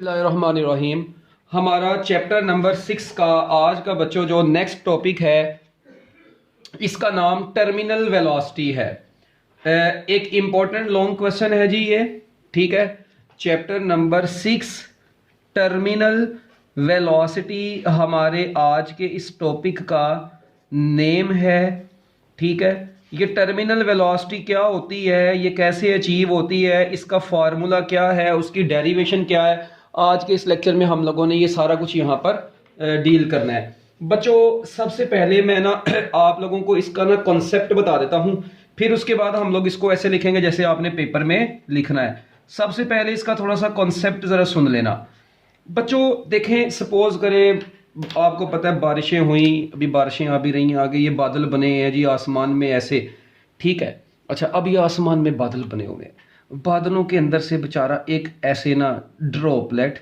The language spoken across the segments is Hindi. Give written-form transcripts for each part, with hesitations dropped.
बिस्मिल्लाहिर्रहमानिर्रहीम। हमारा चैप्टर नंबर 6 का आज का बच्चों जो नेक्स्ट टॉपिक है इसका नाम टर्मिनल वेलोसिटी है। एक इम्पोर्टेंट लॉन्ग क्वेश्चन है जी ये, ठीक है। चैप्टर नंबर 6 टर्मिनल वेलोसिटी हमारे आज के इस टॉपिक का नेम है, ठीक है। ये टर्मिनल वेलोसिटी क्या होती है, ये कैसे अचीव होती है, इसका फार्मूला क्या है, उसकी डेरिवेशन क्या है, आज के इस लेक्चर में हम लोगों ने ये सारा कुछ यहाँ पर डील करना है। बच्चों सबसे पहले मैं ना आप लोगों को इसका ना कॉन्सेप्ट बता देता हूँ, फिर उसके बाद हम लोग इसको ऐसे लिखेंगे जैसे आपने पेपर में लिखना है। सबसे पहले इसका थोड़ा सा कॉन्सेप्ट ज़रा सुन लेना बच्चों। देखें, सपोज करें आपको पता है बारिशें हुई, अभी बारिशें आ भी रही हैं, आगे ये बादल बने हैं जी आसमान में ऐसे, ठीक है। अच्छा, अब ये आसमान में बादल बने हुए हैं, बादलों के अंदर से बेचारा एक ऐसे ना ड्रॉपलेट,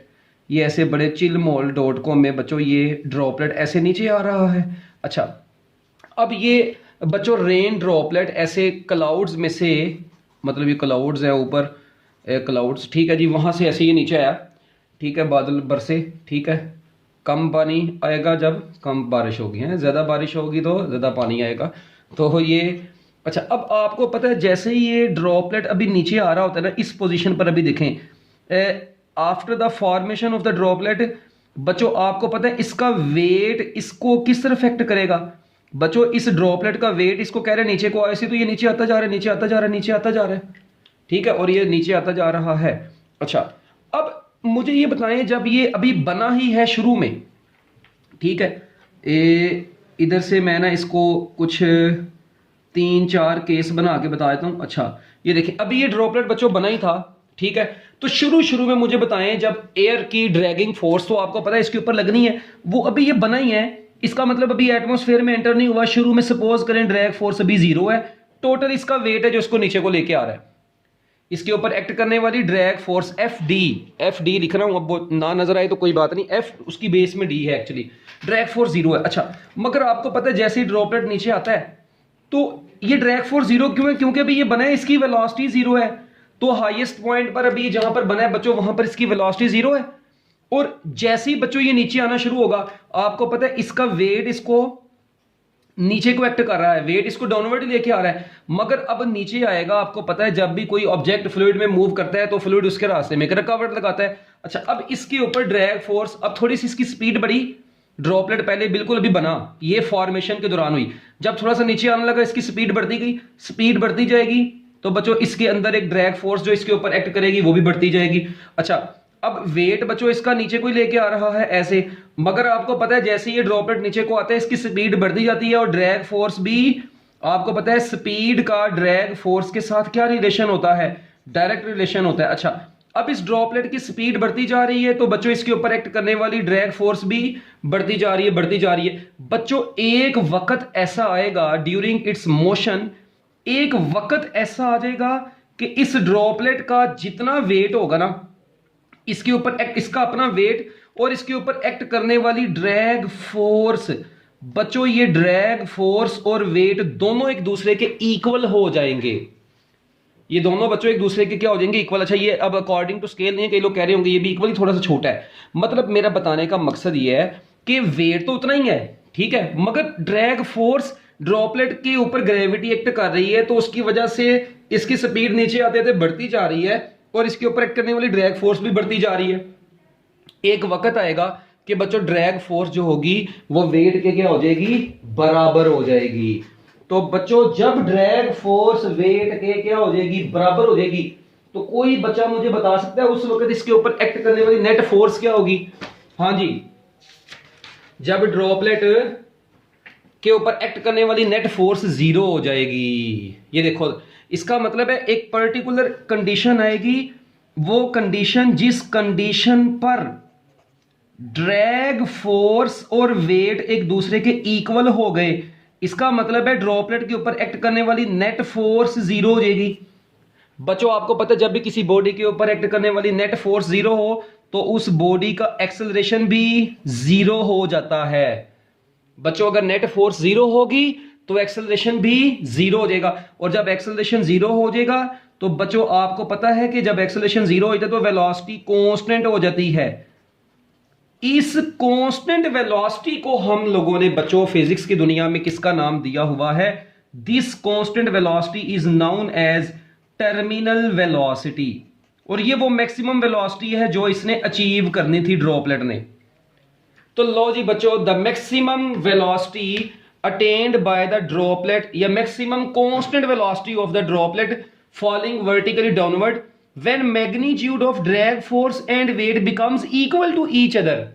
ये ऐसे बड़े चिलमोल डॉट कॉम में बच्चों ये ड्रॉपलेट ऐसे नीचे आ रहा है। अच्छा, अब ये बच्चों रेन ड्रॉपलेट ऐसे क्लाउड्स में से, मतलब ये क्लाउड्स है ऊपर क्लाउड्स, ठीक है जी, वहाँ से ऐसे ये नीचे आया, ठीक है, बादल बरसे, ठीक है। कम पानी आएगा जब कम बारिश होगी, है ज़्यादा बारिश होगी तो ज़्यादा पानी आएगा, तो ये अच्छा। अब आपको पता है जैसे ही ये ड्रॉपलेट अभी नीचे आ रहा होता है ना, इस पोजीशन पर अभी देखें, after the formation of the droplet बच्चों आपको पता है इसका वेट इसको किस तरह अफेक्ट करेगा। बच्चों इस ड्रॉपलेट का वेट इसको कह रहे हैं नीचे को, ऐसे तो ये नीचे आता जा रहा है, नीचे आता जा रहा है, नीचे आता जा रहा है, ठीक है, और ये नीचे आता जा रहा है। अच्छा, अब मुझे ये बताएं जब ये अभी बना ही है शुरू में, ठीक है, इधर से मैं ना इसको कुछ 3-4 केस बना के बता देता हूँ। अच्छा, ये देखिए अभी ये ड्रॉपलेट बच्चों बना ही था, ठीक है। तो शुरू में मुझे बताएं जब एयर की ड्रैगिंग फोर्स तो आपको पता है इसके ऊपर लगनी है, वो अभी ये बना ही है, इसका मतलब अभी एटमॉस्फेयर में एंटर नहीं हुआ। शुरू में सपोज करें ड्रैग फोर्स अभी 0 है, टोटल इसका वेट है जो इसको नीचे को लेके आ रहा है, इसके ऊपर एक्ट करने वाली ड्रैग फोर्स एफ डी लिख रहा हूं, अब ना नजर आए तो कोई बात नहीं, एफ उसकी बेस में डी है, एक्चुअली ड्रैग फोर्स 0 है। अच्छा, मगर आपको पता है जैसे ही ड्रॉपलेट नीचे आता है तो ये ड्रैग फोर्स 0 क्यों है, क्योंकि अभी ये बना है, इसकी वेलोसिटी 0 है, तो हाईएस्ट पॉइंट पर अभी जहां पर बना है बच्चों वहां पर इसकी वेलोसिटी 0 है। और जैसे ही बच्चों ये नीचे आना शुरू होगा आपको पता है इसका वेट इसको नीचे को एक्ट कर रहा है, वेट इसको डाउनवर्ड लेके आ रहा है, मगर अब नीचे आएगा। आपको पता है जब भी कोई ऑब्जेक्ट फ्लूइड में मूव करता है तो फ्लूइड उसके रास्ते में रुकावट लगाता है। अच्छा, अब इसके ऊपर ड्रैग फोर्स, अब थोड़ी सी इसकी स्पीड बढ़ी, ड्रॉपलेट पहले बिल्कुल अभी बना, ये फॉर्मेशन के दौरान हुई, जब थोड़ा सा नीचे आने लगा इसकी स्पीड बढ़ती गई, स्पीड बढ़ती जाएगी तो बच्चों इसके अंदर एक ड्रैग फोर्स जो इसके ऊपर एक्ट करेगी वो भी बढ़ती जाएगी। अच्छा, अब वेट बच्चों इसका नीचे को लेके आ रहा है ऐसे, मगर आपको पता है जैसे ये ड्रॉपलेट नीचे को आता है इसकी स्पीड बढ़ती जाती है, और ड्रैग फोर्स भी आपको पता है स्पीड का ड्रैग फोर्स के साथ क्या रिलेशन होता है, डायरेक्ट रिलेशन होता है। अच्छा, अब इस ड्रॉपलेट की स्पीड बढ़ती जा रही है तो बच्चों इसके ऊपर एक्ट करने वाली ड्रैग फोर्स भी बढ़ती जा रही है, बढ़ती जा रही है। बच्चों एक वक्त ऐसा आएगा ड्यूरिंग इट्स मोशन, एक वक्त ऐसा आ जाएगा कि इस ड्रॉपलेट का जितना वेट होगा ना, इसके ऊपर एक्ट, इसका अपना वेट और इसके ऊपर एक्ट करने वाली ड्रैग फोर्स, बच्चों ये ड्रैग फोर्स और वेट दोनों एक दूसरे के इक्वल हो जाएंगे। ये दोनों बच्चों एक दूसरे के क्या हो जाएंगे, इक्वल। अच्छा, ये अब अकॉर्डिंग टू स्केल नहीं है, कई लोग कह रहे होंगे ये भी इक्वल ही थोड़ा सा छोटा है, मतलब मेरा बताने का मकसद ये है कि वेट तो उतना ही है, ठीक है, मगर ड्रैग फोर्स ड्रॉपलेट के ऊपर ग्रेविटी एक्ट कर रही है तो उसकी वजह से इसकी स्पीड नीचे आते आते बढ़ती जा रही है और इसके ऊपर एक्ट करने वाली ड्रैग फोर्स भी बढ़ती जा रही है। एक वक्त आएगा कि बच्चों ड्रैग फोर्स जो होगी वो वेट के क्या हो जाएगी, बराबर हो जाएगी। तो बच्चों जब ड्रैग फोर्स वेट के क्या हो जाएगी, बराबर हो जाएगी, तो कोई बच्चा मुझे बता सकता है उस वक्त इसके ऊपर एक्ट करने वाली नेट फोर्स क्या होगी। हाँ जी, जब ड्रॉपलेट के ऊपर एक्ट करने वाली नेट फोर्स 0 हो जाएगी। ये देखो, इसका मतलब है एक पर्टिकुलर कंडीशन आएगी, वो कंडीशन जिस कंडीशन पर ड्रैग फोर्स और वेट एक दूसरे के इक्वल हो गए, इसका मतलब है ड्रॉपलेट के ऊपर एक्ट करने वाली नेट फोर्स 0 हो जाएगी। बच्चों आपको पता है जब भी किसी बॉडी के ऊपर एक्ट करने वाली नेट फोर्स 0 हो तो उस बॉडी का एक्सेलरेशन भी 0 हो जाता है। बच्चों अगर नेट फोर्स 0 होगी तो एक्सेलरेशन भी 0 हो जाएगा, और जब एक्सेलरेशन 0 हो जाएगा तो बच्चों आपको पता है कि जब एक्सेलरेशन जीरो होता है तो वेलोसिटी कांस्टेंट हो जाती है। इस कांस्टेंट वेलोसिटी को हम लोगों ने बच्चों फिजिक्स की दुनिया में किसका नाम दिया हुआ है? This constant velocity is known as terminal velocity. और ये वो मैक्सिमम वेलोसिटी है जो इसने अचीव करनी थी ड्रॉपलेट ने। तो लो जी बच्चों, the maximum velocity attained by the droplet या maximum constant velocity of the droplet falling vertically downward when magnitude of drag force and weight becomes equal to each other.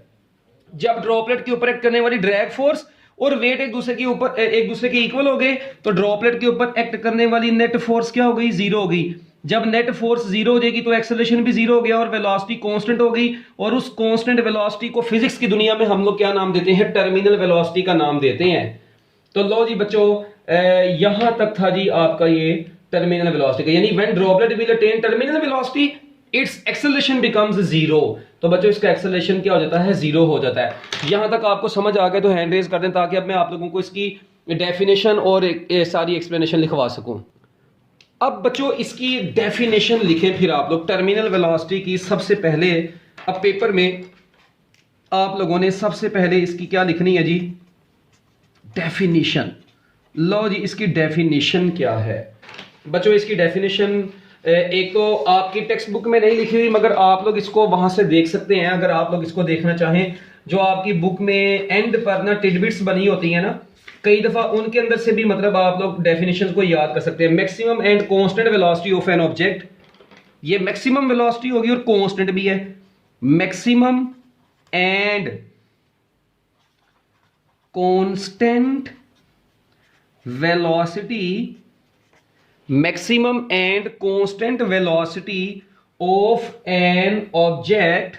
जब ड्रॉपलेट के ऊपर एक्ट करने वाली ड्रैग फोर्स और वेट एक दूसरे के इक्वल हो गए तो ड्रॉपलेट के ऊपर एक्ट करने वाली नेट फोर्स क्या हो गई? जीरो हो गई। जब नेट फोर्स जीरो हो जाएगी तो एक्सेलरेशन भी जीरो हो गया और वेलोसिटी कांस्टेंट हो गई। और उस कांस्टेंट वेलोसिटी को फिजिक्स की दुनिया में हम लोग क्या नाम देते हैं? टर्मिनल वेलोसिटी का नाम देते हैं। तो लो जी बच्चों, यहां तक था जी आपका ये टर्मिनल वेलोसिटी का, यानी when droplet will attain terminal velocity it's acceleration becomes zero. तो बच्चों इसका एक्सेलरेशन क्या हो जाता है? जीरो हो जाता है। यहां तक आपको समझ आ गया तो हैंड रेज कर दें ताकि अब मैं आप लोगों को इसकी डेफिनेशन और सारी एक्सप्लेनेशन लिखवा सकूं। अब बच्चों इसकी डेफिनेशन लिखें फिर आप लोग टर्मिनल वेलोसिटी की। सबसे पहले अब पेपर में आप लोगों ने सबसे पहले इसकी क्या लिखनी है जी? डेफिनेशन। लो जी इसकी डेफिनेशन क्या है बच्चों? इसकी डेफिनेशन एक तो आपकी टेक्स्ट बुक में नहीं लिखी हुई मगर आप लोग इसको वहां से देख सकते हैं अगर आप लोग इसको देखना चाहें। जो आपकी बुक में एंड पर ना टिडबिट्स बनी होती है ना, कई दफा उनके अंदर से भी मतलब आप लोग डेफिनेशन को याद कर सकते हैं। Maximum and constant velocity of an object, ये मैक्सिमम वेलोसिटी होगी और कांस्टेंट भी है। Maximum and constant velocity, maximum and constant velocity of an object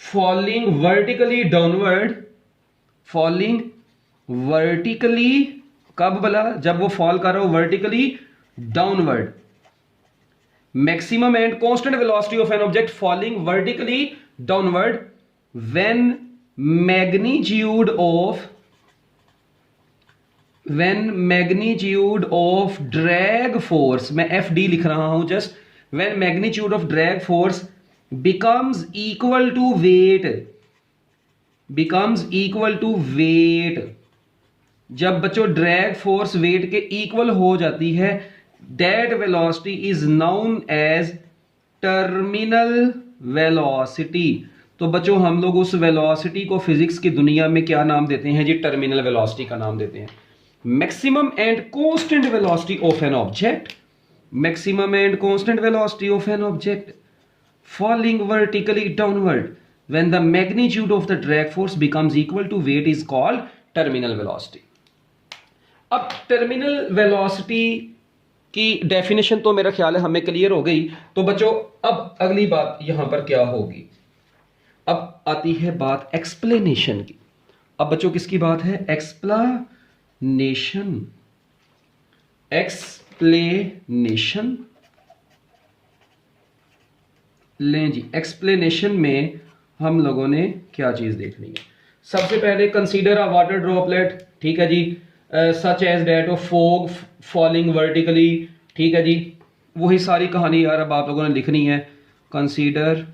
falling vertically downward, कब बोला? जब वो फॉल कर रहा हो vertically downward. maximum and constant velocity of an object falling vertically downward when magnitude of drag force, मैं FD लिख रहा हूं just, when magnitude of drag force becomes equal to weight, जब बच्चों ड्रैग फोर्स वेट के इक्वल हो जाती है, that velocity is known as terminal velocity। तो बच्चों हम लोग उस वेलोसिटी को फिजिक्स की दुनिया में क्या नाम देते हैं जी? टर्मिनल वेलोसिटी का नाम देते हैं। Maximum and constant velocity of an object, maximum and constant velocity of an object falling vertically downward when the magnitude of the drag force becomes equal to weight is called terminal velocity. अब टर्मिनल वेलोसिटी की डेफिनेशन तो मेरा ख्याल है हमें क्लियर हो गई। तो बच्चों अब अगली बात यहां पर क्या होगी? अब आती है बात एक्सप्लेनेशन की। अब बच्चों किसकी बात है? एक्सप्लेनेशन लें जी। एक्सप्लेनेशन में हम लोगों ने क्या चीज देखनी है? सबसे पहले कंसीडर अ वाटर ड्रॉपलेट, ठीक है जी, such as that of fog falling vertically, ठीक है जी। वही सारी कहानी यार अब आप लोगों ने लिखनी है। Consider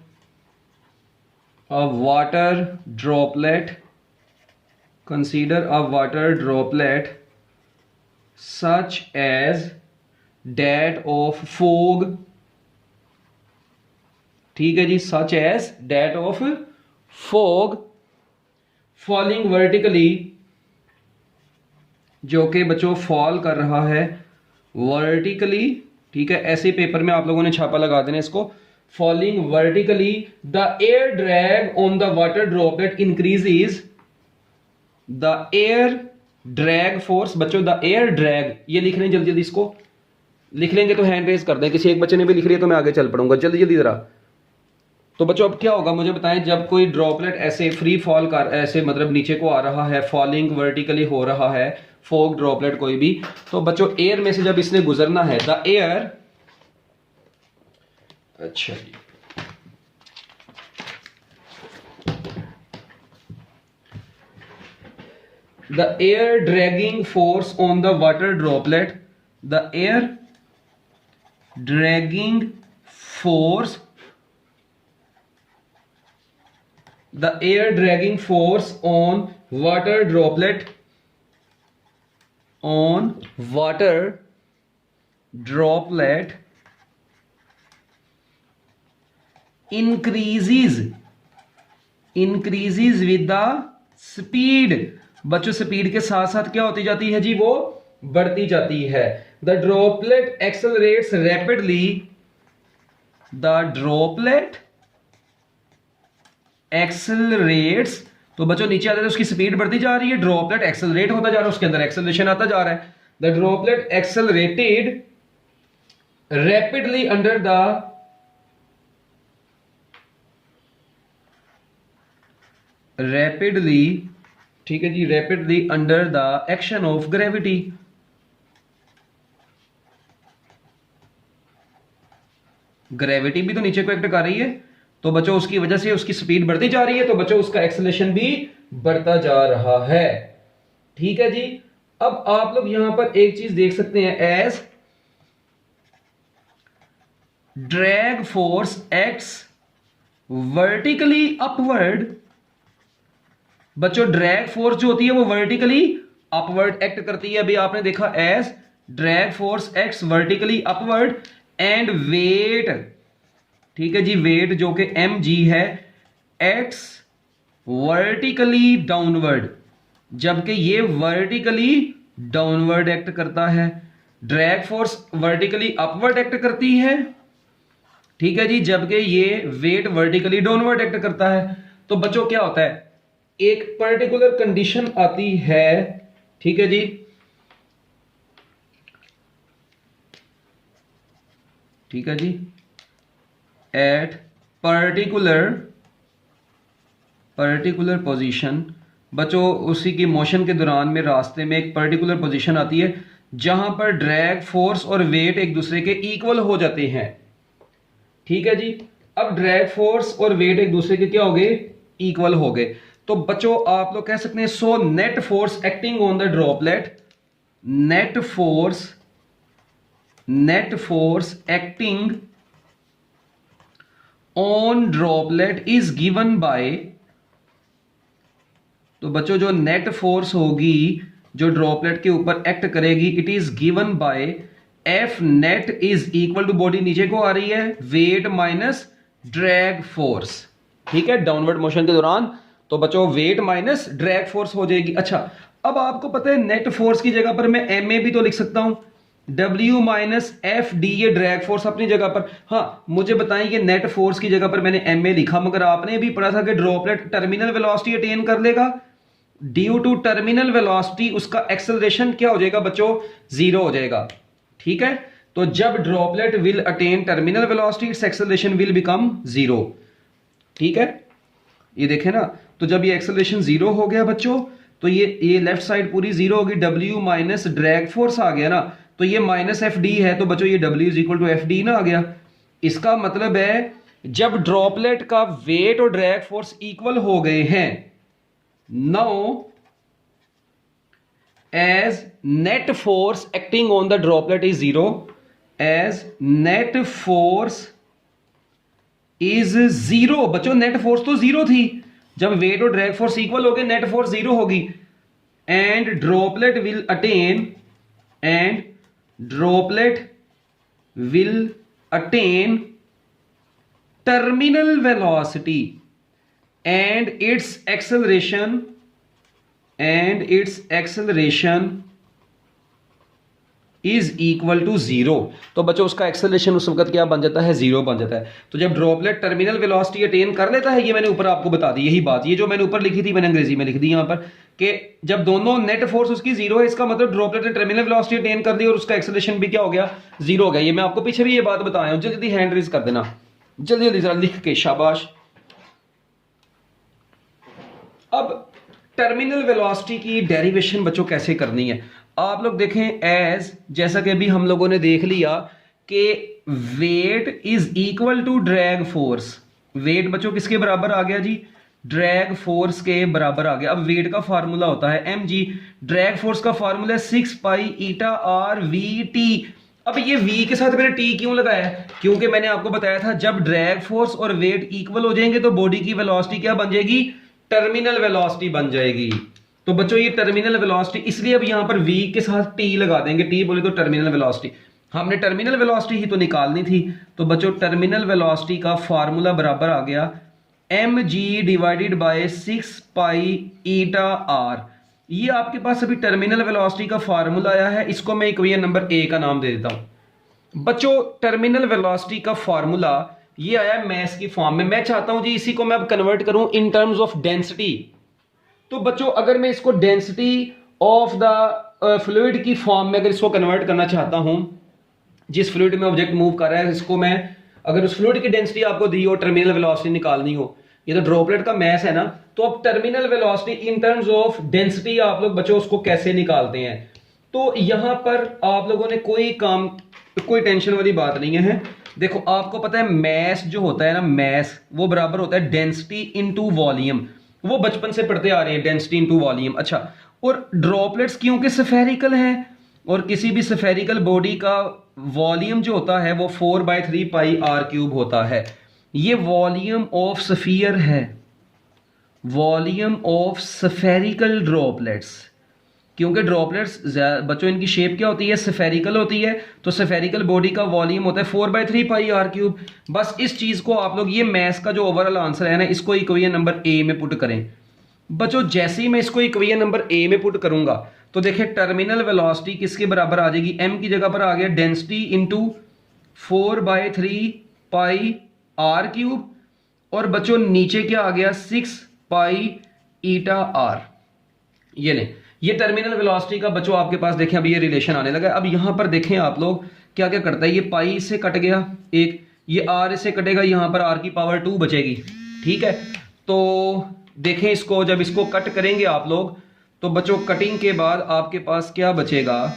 a water droplet such as that of fog, ठीक है जी, such as that of fog falling vertically, जो कि बच्चों फॉल कर रहा है वर्टिकली, ठीक है। ऐसे पेपर में आप लोगों ने छापा लगा देना इसको। falling vertically the air drag on the water droplet increases, the air drag force, बच्चों the air drag, ये लिख लें जल्दी जल्दी, इसको लिख लेंगे तो हैंड रेज कर दें। किसी एक बच्चे ने भी लिख लिया तो मैं आगे चल पड़ूंगा, जल्दी जल्दी जरा। तो बच्चों अब क्या होगा मुझे बताएं, जब कोई ड्रॉपलेट ऐसे फ्री फॉल कर ऐसे मतलब नीचे को आ रहा है, फॉलिंग वर्टिकली हो रहा है, फॉग ड्रॉपलेट कोई भी, तो बच्चों एयर में से जब इसने गुजरना है द एयर, अच्छा जी, the air dragging force on the water droplet, the air dragging force, the air dragging force on water droplet, on water droplet increases with the speed। बच्चों स्पीड के साथ साथ क्या होती जाती है जी, वो बढ़ती जाती है। The droplet accelerates rapidly, the droplet accelerates, तो बच्चों नीचे आते हैं उसकी स्पीड बढ़ती जा रही है, ड्रॉपलेट एक्सेलरेट होता जा रहा है, उसके अंदर एक्सेलरेशन आता जा रहा है। The droplet accelerated rapidly under the rapidly, ठीक है जी, rapidly under the action of gravity. Gravity भी तो नीचे को एक्ट कर रही है, तो बच्चों उसकी वजह से उसकी स्पीड बढ़ती जा रही है, तो बच्चों उसका एक्सेलरेशन भी बढ़ता जा रहा है। ठीक है जी। अब आप लोग यहां पर एक चीज देख सकते हैं, as drag force acts vertically upward. बच्चों ड्रैग फोर्स जो होती है वो वर्टिकली अपवर्ड एक्ट करती है। अभी आपने देखा as drag force acts vertically upward and weight, ठीक है जी, वेट जो कि mg है, एक्ट्स वर्टिकली डाउनवर्ड, जबकि ये वर्टिकली डाउनवर्ड एक्ट करता है। Drag force vertically upward act करती है, ठीक है जी, जबकि ये वेट वर्टिकली डाउनवर्ड एक्ट करता है। तो बच्चों क्या होता है, एक पर्टिकुलर कंडीशन आती है, ठीक है जी, ठीक है जी, एट पर्टिकुलर पोजीशन। बच्चों उसी की मोशन के दौरान में रास्ते में एक पर्टिकुलर पोजीशन आती है जहां पर ड्रैग फोर्स और वेट एक दूसरे के इक्वल हो जाते हैं। ठीक है जी। अब ड्रैग फोर्स और वेट एक दूसरे के क्या हो गए, इक्वल हो गए। तो बच्चों आप लोग कह सकते हैं so net force acting on the droplet, net force acting on droplet is given bye, तो बच्चों जो नेट फोर्स होगी जो ड्रॉपलेट के ऊपर एक्ट करेगी, it is given by f net is equal to, body नीचे को आ रही है, वेट माइनस ड्रैग फोर्स। ठीक है, डाउनवर्ड मोशन के दौरान तो बच्चों वेट माइनस ड्रैग फोर्स हो जाएगी। अच्छा, अब आपको पता है नेट फोर्स की जगह पर मैं एम ए भी तो लिख सकता हूं, W माइनस एफ डी, ये ड्रैग फोर्स अपनी जगह पर। हाँ मुझे बताएं ये नेट फोर्स की जगह पर मैंने एम ए लिखा, मगर आपने भी पढ़ा था कि ड्रॉपलेट टर्मिनल वेलोसिटी अटेन कर लेगा, ड्यू टू टर्मिनल वेलोसिटी उसका एक्सेलरेशन क्या हो जाएगा बच्चों, जीरो हो जाएगा। ठीक है, तो जब droplet will attain terminal velocity it's acceleration will become zero. ठीक है, ये देखें ना, तो जब ये एक्सेलरेशन जीरो हो गया बच्चों, तो ये लेफ्ट साइड पूरी जीरो होगी, W माइनस ड्रैग फोर्स आ गया ना, तो ये माइनस एफ डी है, तो बच्चों ये W is equal to f d ना आ गया। इसका मतलब है जब ड्रॉपलेट का वेट और ड्रैग फोर्स इक्वल हो गए हैं, now as net force acting on the droplet is zero, as net force is zero. बच्चों नेट फोर्स तो जीरो थी, जब वेट और ड्रैग फोर्स इक्वल हो गए नेट फोर्स जीरो होगी, and droplet will attain, and droplet will attain terminal velocity and its acceleration is equal to zero. तो बच्चों उसका एक्सेलरेशन उस वक्त क्या बन जाता है, जीरो बन जाता है। तो जब ड्रॉपलेट टर्मिनल वेलोसिटी अटेन कर लेता है, ये मैंने ऊपर आपको बता दी यही बात, ये जो मैंने ऊपर लिखी थी मैंने अंग्रेजी में लिख दी यहां पर, कि जब दोनों नेट फोर्स उसकी जीरो है, इसका मतलब ड्रॉपलेट ने टर्मिनल वेलोसिटी अटेन कर दी और उसका एक्सेलरेशन भी क्या हो गया, जीरो हो गया। ये मैं आपको पीछे भी ये बात बताया हूं, जल्दी हैंड रेज कर देना, जल्दी जल्दी जरा लिख के, शाबाश। अब टर्मिनल वेलोसिटी की डेरिवेशन बच्चों कैसे करनी है, आप लोग देखें, एज जैसा कि अभी हम लोगों ने देख लिया कि weight is equal to drag force. Weight बच्चों किसके बराबर आ गया जी, ड्रैग फोर्स के बराबर आ गया। अब वेट का फार्मूला होता है mg, ड्रैग फोर्स का फार्मूला है 6 pi eta are we T. अब ये v के साथ मैंने t क्यों लगाया है? क्योंकि मैंने आपको बताया था जब ड्रैग फोर्स और वेट इक्वल हो जाएंगे तो बॉडी की वेलोसिटी क्या बन जाएगी? टर्मिनल वेलोसिटी बन जाएगी। तो बच्चों ये टर्मिनल वेलोसिटी, इसलिए अब यहां पर v के साथ t लगा देंगे। t बोले तो टर्मिनल वेलोसिटी, हमने टर्मिनल वेलोसिटी ही तो निकालनी थी। तो बच्चों टर्मिनल वेलोसिटी का फार्मूला बराबर आ गया mg divided by 6 pi eta r. ये आपके पास अभी टर्मिनल वेलोसिटी का फार्मूला आया है, इसको मैं इक्वेशन नंबर ए का नाम दे देता हूं। बच्चों टर्मिनल वेलोसिटी का फार्मूला ये आया मैस की फॉर्म में। मैं चाहता हूं जी इसी को मैं अब कन्वर्ट करूं इन टर्म्स ऑफ डेंसिटी। तो बच्चों अगर मैं इसको डेंसिटी ऑफ द फ्लूइड की फॉर्म में अगर इसको कन्वर्ट करना चाहता हूं, जिस फ्लूइड में ऑब्जेक्ट मूव कर रहा है, इसको मैं अगर उस फ्लूइड की डेंसिटी आपको दी हो, टर्मिनल वेलोसिटी निकालनी हो, ये तो ड्रॉपलेट का मैस है ना, तो अब terminal velocity in terms of density आप लोग बच्चों उसको कैसे निकालते हैं? तो यहां पर आप लोगों ने कोई टेंशन वाली बात नहीं है। देखो आपको पता है मैस जो होता है ना, मैस वो बराबर होता है डेंसिटी इनटू वॉल्यूम। वो बचपन से पढ़ते आ रहे हैं, डेंसिटी इनटू वॉल्यूम। अच्छा, और ड्रॉपलेट्स क्योंकि स्फेरिकल है और किसी भी स्फेरिकल बॉडी का वॉल्यूम जो होता है वो 4/3 पाई आर क्यूब होता है। ये वॉल्यूम ऑफ स्फीयर है, वॉल्यूम ऑफ स्फेरिकल ड्रॉपलेट्स। क्योंकि ड्रॉपलेट्स बच्चों इनकी शेप क्या होती है? स्फेरिकल होती है। तो स्फेरिकल बॉडी का वॉल्यूम होता है 4/3 पाई आर क्यूब। बस इस चीज को आप लोग, ये मैथ्स का जो ओवरऑल आंसर है ना, इसको इक्वेशन नंबर ए में पुट करें। बच्चों जैसे ही मैं इसको इक्वेशन नंबर ए में पुट करूंगा तो देखिए टर्मिनल वेलोसिटी किसके बराबर आ जाएगी? m की जगह पर आ गया density into 4/3 pi r cube, और बच्चों नीचे क्या आ गया? 6 पाई ईटा आर। ये लें, ये टर्मिनल वेलोसिटी का बच्चों आपके पास देखें अभी ये रिलेशन आने लगा है। अब यहां पर देखें आप लोग क्या क्या करता है, ये पाई से कट गया एक, ये आर से कटेगा, यहां पर आर की पावर 2 बचेगी। ठीक है, तो देखें इसको, जब इसको कट करेंगे आप लोग तो बच्चों कटिंग के बाद आपके पास क्या बचेगा?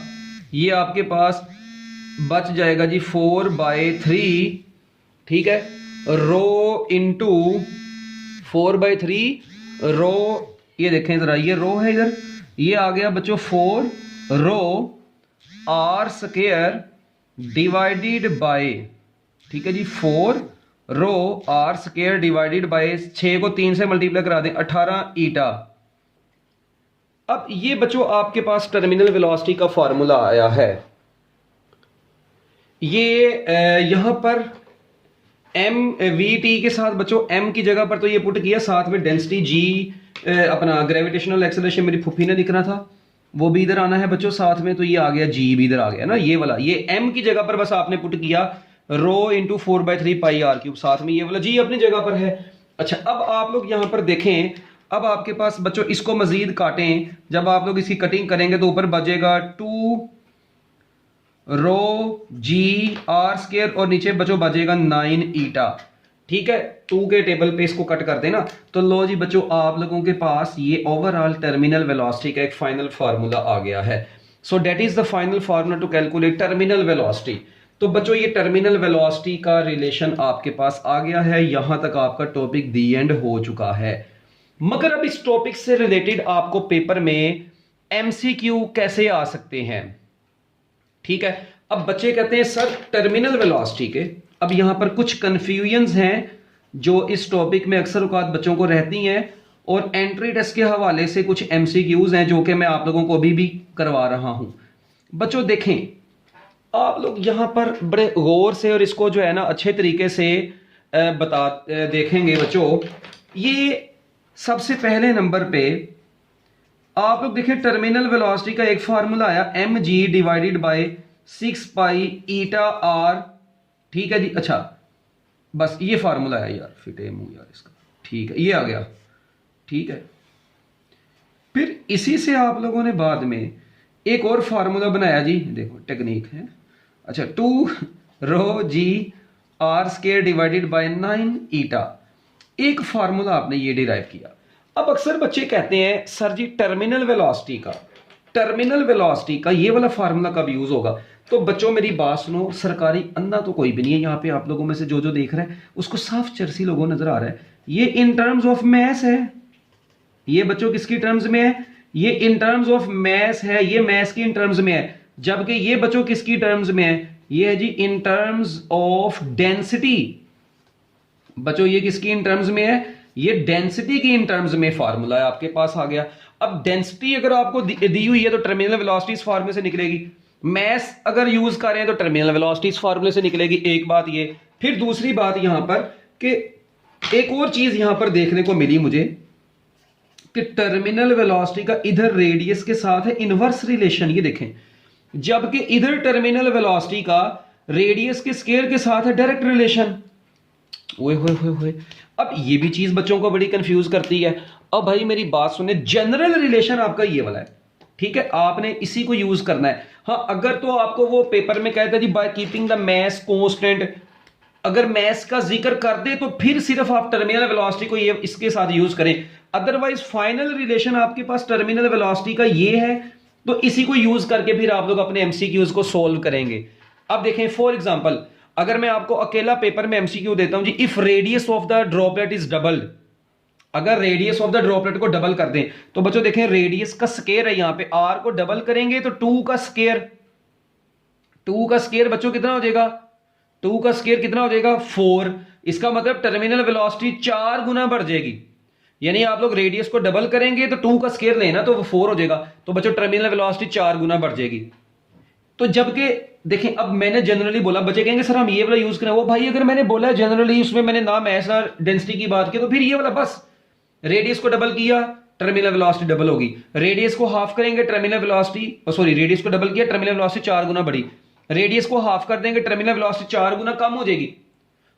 ये आपके पास बच जाएगा जी 4/3, ठीक है, रो इंटू 4/3 रो। ये देखें जरा, ये रो है इधर, ये आ गया बच्चों 4 रो आर स्क्वायर डिवाइडेड बाय, ठीक है जी, 4 रो आर स्क्वायर डिवाइडेड बाय 6 को 3 से मल्टीप्लाई करा दें 18 ईटा। अब ये बच्चों आपके पास टर्मिनल वेलोसिटी का फॉर्मूला आया है। ये यहां पर एम वी टी के साथ बच्चों एम की जगह पर तो ये पुट किया, साथ में डेंसिटी जी अपना ग्रेविटेशनल एक्सेलरेशन मेरी फुफी ने लिखना था वो भी इधर आना है बच्चों साथ में, तो ये आ गया जी भी इधर आ गया ना, ये वाला। ये एम की जगह पर बस आपने पुट किया rho into 4/3 pi r cube, साथ में ये वाला जी अपनी जगह पर है। अच्छा, अब आप लोग यहां पर देखें, अब आपके पास बच्चों इसको मजीद काटें, जब आप लोग इसकी कटिंग करेंगे तो ऊपर बचेगा 2 रो जी आर स्क्वायर और नीचे बच्चों बचेगा 9 ईटा। ठीक है, 2 के टेबल पे इसको कट कर देना। तो लो जी बच्चों, आप लोगों के पास ये ओवरऑल टर्मिनल वेलोसिटी का एक फाइनल फार्मूला आ गया है। So that is the final formula to calculate terminal velocity. तो बच्चों ये टर्मिनल वेलोसिटी का रिलेशन आपके पास आ गया है। यहां तक आपका टॉपिक दी एंड हो चुका है। मगर अब इस टॉपिक से रिलेटेड आपको पेपर में एमसीक्यू कैसे आ सकते हैं? ठीक है, अब बच्चे कहते हैं सर टर्मिनल वेलोसिटी के, अब यहां पर कुछ कंफ्यूजन्स हैं जो इस टॉपिक में अक्सर औकात बच्चों को रहती हैं, और एंट्री टेस्ट के हवाले से कुछ एमसीक्यूज हैं जो कि मैं आप लोगों को अभी भी करवा रहा हूं। बच्चों देखें, आप लोग यहां पर बड़े गौर से और इसको जो है ना अच्छे तरीके से देखेंगे बच्चों। ये सबसे पहले नंबर पे आप लोग देखें टर्मिनल वेलोसिटी का एक फार्मूला आया mg divided by 6 pi eta r. ठीक है जी, अच्छा बस ये फार्मूला है यार, फिटे मुंह यार इसका, ठीक है ये आ गया। ठीक है, फिर इसी से आप लोगों ने बाद में एक और फार्मूला बनाया जी, देखो टेक्निक है। अच्छा, 2 रो जी आर स्क्वायर डिवाइडेड बाय 9 ईटा, एक फार्मूला आपने ये डिराइव किया। अब अक्सर बच्चे कहते हैं सर जी टर्मिनल वेलोसिटी का ये वाला फार्मूला कब यूज होगा? तो बच्चों मेरी बात सुनो, सरकारी अंधा तो कोई भी नहीं है यहाँ पे, आप लोगों में से जो जो देख रहा है उसको साफ चरसी लोगों नजर आ रहा है। ये इन टर्म्स ऑफ मैस है, ये बच्चों किसकी टर्म्स में है, ये इन टर्म्स ऑफ मैस है, ये मैस की इन टर्म्स में है, जबकि ये बच्चों किसकी टर्म्स में है, ये है जी इन टर्म्स ऑफ डेंसिटी। बच्चों ये किसकी इन टर्म्स में है, ये डेंसिटी की इन टर्म्स में फार्मूला है आपके पास आ गया। अब डेंसिटी अगर आपको दी हुई है तो टर्मिनल वेलोसिटी इस फार्मूले से निकलेगी, मैस अगर यूज कर रहे हैं तो टर्मिनल वेलोसिटी इस फार्मूले से निकलेगी। एक बात ये, फिर दूसरी बात यहां पर कि एक और चीज यहां पर देखने को मिली मुझे कि टर्मिनल वेलोसिटी का इधर रेडियस के साथ है इनवर्स रिलेशन, ये देखें, जबकि इधर टर्मिनल वेलोसिटी का रेडियस के स्केयर के साथ है डायरेक्ट रिलेशन। ओए होए होए होए, अब ये भी चीज बच्चों को बड़ी कंफ्यूज करती है। अब भाई मेरी बात सुने, जनरल रिलेशन आपका ये वाला है, ठीक है, आपने इसी को यूज करना है। हाँ, अगर तो आपको वो पेपर में कहता है जी by keeping the mass constant, अगर मैस का जिक्र कर दे तो फिर सिर्फ आप टर्मिनल वेलोसिटी को ये इसके साथ यूज करें, अदरवाइज फाइनल रिलेशन आपके पास टर्मिनल वेलोसिटी का ये है, तो इसी को यूज करके फिर आप लोग अपने एमसीक्यूज को सोल्व करेंगे। अब देखें फॉर एग्जांपल, अगर मैं आपको अकेला पेपर में एमसीक्यू देता हूं जी, if radius of the droplet is doubled, अगर रेडियस ऑफ द ड्रॉपलेट को डबल कर दें तो बच्चों देखें रेडियस का स्केयर है, यहां पे आर को डबल करेंगे तो 2 का स्केयर, 2 का स्केयर बच्चों कितना हो जाएगा, 2 का स्केयर कितना हो जाएगा 4। इसका मतलब टर्मिनल वेलोसिटी 4 गुना बढ़ जाएगी, यानी आप लोग रेडियस को डबल करेंगे तो 2 का स्केयर लेना तो वो 4 हो जाएगा, तो बच्चों टर्मिनल वेलोसिटी 4 गुना बढ़ जाएगी। तो जबकि देखें, अब मैंने जनरली बोला, बच्चे कहेंगे सर हम ये वाला यूज करें, वो भाई अगर मैंने बोला जनरली उसमें मैंने नाम ऐसा डेंसिटी की बात की तो फिर ये वाला, बस रेडियस को डबल किया टर्मिनल वेलोसिटी डबल होगी, रेडियस को हाफ करेंगे टर्मिनल वेलोसिटी, सॉरी रेडियस को डबल किया टर्मिनल वेलोसिटी 4 गुना बढ़ी, रेडियस को हाफ कर देंगे टर्मिनल वेलोसिटी 4 गुना कम हो जाएगी।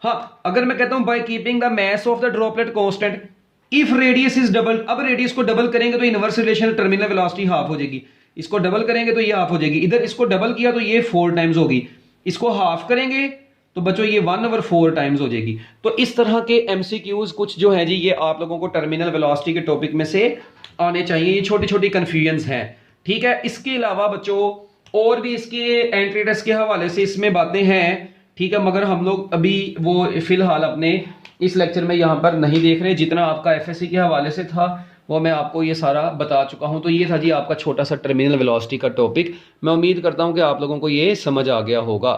हाँ, अगर मैं कहता हूं bye keeping the mass of the droplet constant if radius is double, अब रेडियस को डबल करेंगे तो inverse relation terminal velocity half हो जाएगी, इसको डबल करेंगे तो ये हाफ हो जाएगी, इधर इसको डबल किया तो ये 4 टाइम्स होगी, इसको हाफ करेंगे तो बच्चों ये 1/4 टाइम्स हो जाएगी। तो इस तरह के एमसीक्यूज कुछ जो है जी ये आप लोगों को टर्मिनल वेलोसिटी के टॉपिक में से आने चाहिए, ये छोटी छोटी कंफ्यूजन्स हैं, ठीक है। इसके अलावा बच्चों और भी इसके एंट्री टेस्ट के हवाले से इसमें बातें हैं, ठीक है, मगर हम लोग अभी वो फिलहाल अपने इस लेक्चर में यहाँ पर नहीं देख रहे, जितना आपका एफएससी के हवाले से था वो मैं आपको ये सारा बता चुका हूँ। तो ये था जी आपका छोटा सा टर्मिनल वेलोसिटी का टॉपिक, मैं उम्मीद करता हूँ कि आप लोगों को ये समझ आ गया होगा।